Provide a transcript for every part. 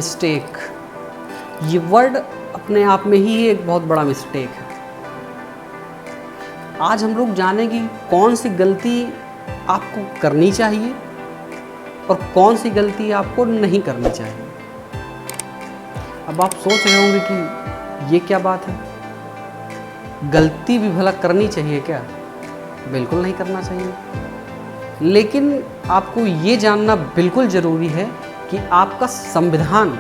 Mistake, ये word अपने आप में ही एक बहुत बड़ा मिस्टेक है। आज हम लोग जानेंगे कौन सी गलती आपको करनी चाहिए और कौन सी गलती आपको नहीं करनी चाहिए। अब आप सोच रहे होंगे कि ये क्या बात है, गलती भी भला करनी चाहिए क्या? बिल्कुल नहीं करना चाहिए। लेकिन आपको ये जानना बिल्कुल ज़रूरी है कि आपका संविधान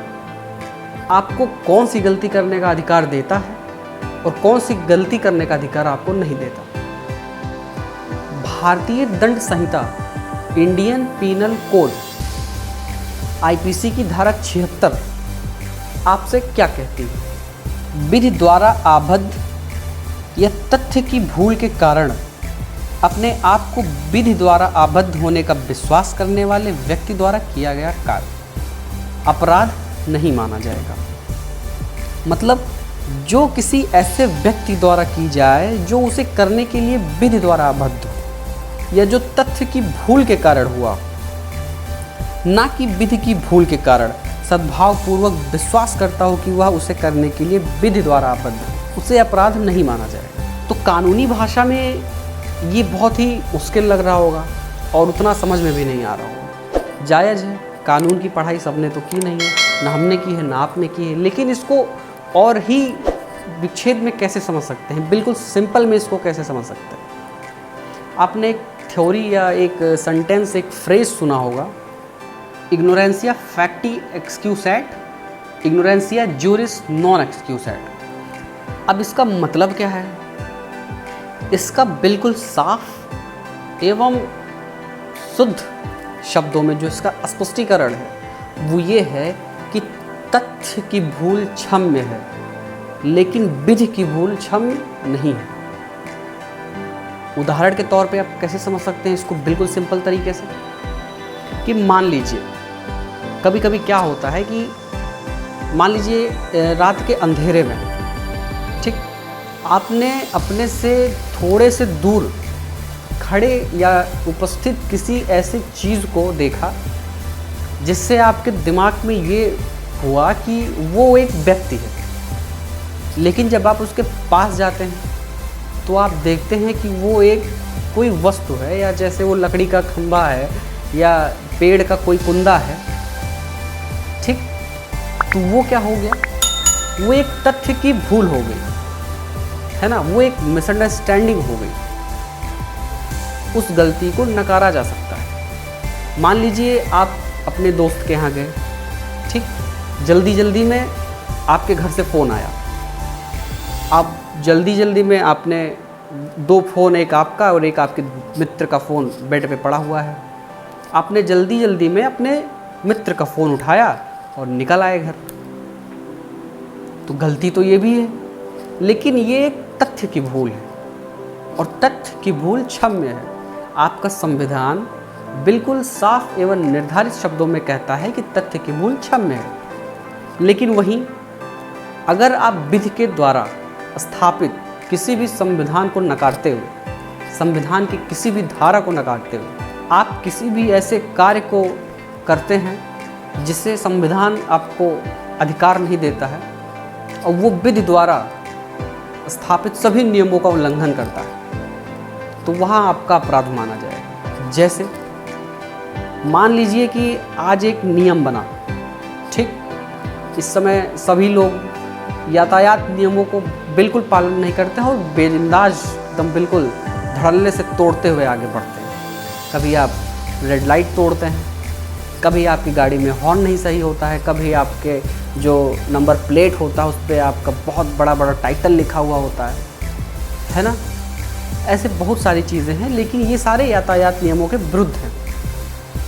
आपको कौन सी गलती करने का अधिकार देता है और कौन सी गलती करने का अधिकार आपको नहीं देता। भारतीय दंड संहिता, इंडियन पीनल कोड, आईपीसी की धारा 76 आपसे क्या कहती है? विधि द्वारा आबद्ध या तथ्य की भूल के कारण अपने आप को विधि द्वारा आबद्ध होने का विश्वास करने वाले व्यक्ति द्वारा किया गया कार्य अपराध नहीं माना जाएगा। मतलब जो किसी ऐसे व्यक्ति द्वारा की जाए जो उसे करने के लिए विधि द्वारा आबद्ध हो, या जो तथ्य की भूल के कारण हुआ, ना कि विधि की भूल के कारण सद्भावपूर्वक विश्वास करता हो कि वह उसे करने के लिए विधि द्वारा आबद्ध हो, उसे अपराध नहीं माना जाएगा। तो कानूनी भाषा में ये बहुत ही मुश्किल लग रहा होगा और उतना समझ में भी नहीं आ रहा होगा। जायज़ है, कानून की पढ़ाई सबने तो की नहीं है, ना हमने की है ना आपने की है, लेकिन इसको और ही विच्छेद में कैसे समझ सकते हैं, बिल्कुल सिंपल में इसको कैसे समझ सकते हैं। आपने एक थ्योरी या एक सेंटेंस, एक फ्रेज सुना होगा, इग्नोरेंसिया फैक्टी एक्सक्यूसैट, इग्नोरेंसिया ज्यूरिस नॉन एक्सक्यूसैट। अब इसका मतलब क्या है? इसका बिल्कुल साफ एवं शुद्ध शब्दों में जो इसका स्पष्टीकरण है वो ये है कि तथ्य की भूल क्षम्य है, लेकिन विधि की भूल क्षम्य नहीं है। उदाहरण के तौर पे आप कैसे समझ सकते हैं इसको बिल्कुल सिंपल तरीके से, कि मान लीजिए कभी कभी क्या होता है कि मान लीजिए रात के अंधेरे में, ठीक, आपने अपने से थोड़े से दूर खड़े या उपस्थित किसी ऐसी चीज़ को देखा जिससे आपके दिमाग में ये हुआ कि वो एक व्यक्ति है, लेकिन जब आप उसके पास जाते हैं तो आप देखते हैं कि वो एक कोई वस्तु है, या जैसे वो लकड़ी का खंभा है या पेड़ का कोई कुंदा है, ठीक। तो वो क्या हो गया? वो एक तथ्य की भूल हो गई है ना, वो एक मिसअंडरस्टैंडिंग हो गई। उस गलती को नकारा जा सकता है। मान लीजिए आप अपने दोस्त के यहाँ गए, ठीक, जल्दी जल्दी में आपके घर से फ़ोन आया, आप जल्दी जल्दी में आपने 2 फ़ोन, एक आपका और एक आपके मित्र का फ़ोन बेड पे पड़ा हुआ है, आपने जल्दी जल्दी में अपने मित्र का फ़ोन उठाया और निकल आए घर। तो गलती तो ये भी है, लेकिन ये एक तथ्य की भूल है और तथ्य की भूल क्षम्य है। आपका संविधान बिल्कुल साफ एवं निर्धारित शब्दों में कहता है कि तथ्य की भूल क्षम्य है। लेकिन वहीं अगर आप विधि के द्वारा स्थापित किसी भी संविधान को नकारते हुए, संविधान की किसी भी धारा को नकारते हुए आप किसी भी ऐसे कार्य को करते हैं जिसे संविधान आपको अधिकार नहीं देता है और वो विधि द्वारा स्थापित सभी नियमों का उल्लंघन करता है, तो वहाँ आपका अपराध माना जाएगा। जैसे मान लीजिए कि आज एक नियम बना, ठीक, इस समय सभी लोग यातायात नियमों को बिल्कुल पालन नहीं करते हैं और बेअंदाज एकदम बिल्कुल धड़ल्ले से तोड़ते हुए आगे बढ़ते हैं। कभी आप रेड लाइट तोड़ते हैं, कभी आपकी गाड़ी में हॉर्न नहीं सही होता है, कभी आपके जो नंबर प्लेट होता है उस पर आपका बहुत बड़ा बड़ा टाइटल लिखा हुआ होता है ना। ऐसे बहुत सारी चीज़ें हैं, लेकिन ये सारे यातायात नियमों के विरुद्ध हैं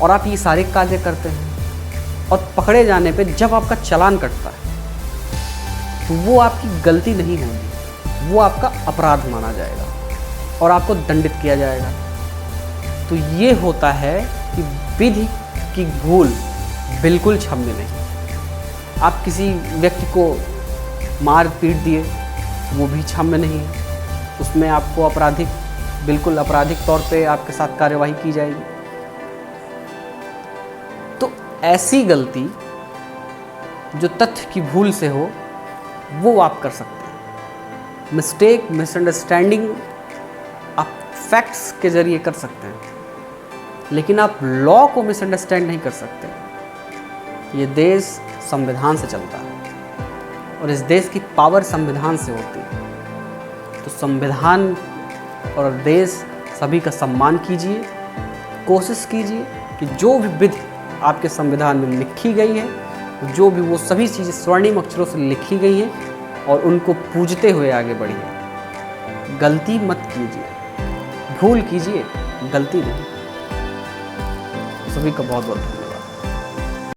और आप ये सारे कार्य करते हैं और पकड़े जाने पे जब आपका चालान कटता है तो वो आपकी गलती नहीं होगी, वो आपका अपराध माना जाएगा और आपको दंडित किया जाएगा। तो ये होता है कि विधि की भूल बिल्कुल क्षम्य नहीं। आप किसी व्यक्ति को मार पीट दिए, वो भी क्षम्य नहीं है, उसमें आपको बिल्कुल आपराधिक तौर पे आपके साथ कार्यवाही की जाएगी। तो ऐसी गलती जो तथ्य की भूल से हो वो आप कर सकते हैं। मिस्टेक, मिसअंडरस्टैंडिंग आप फैक्ट्स के ज़रिए कर सकते हैं, लेकिन आप लॉ को मिसअंडरस्टैंड नहीं कर सकते। ये देश संविधान से चलता है और इस देश की पावर संविधान से होती है। तो संविधान और देश सभी का सम्मान कीजिए। कोशिश कीजिए कि जो भी विधि आपके संविधान में लिखी गई है, जो भी वो सभी चीज़ें स्वर्णिम अक्षरों से लिखी गई हैं और उनको पूजते हुए आगे बढ़िए। गलती मत कीजिए, भूल कीजिए, गलती नहीं। सभी का बहुत बहुत धन्यवाद।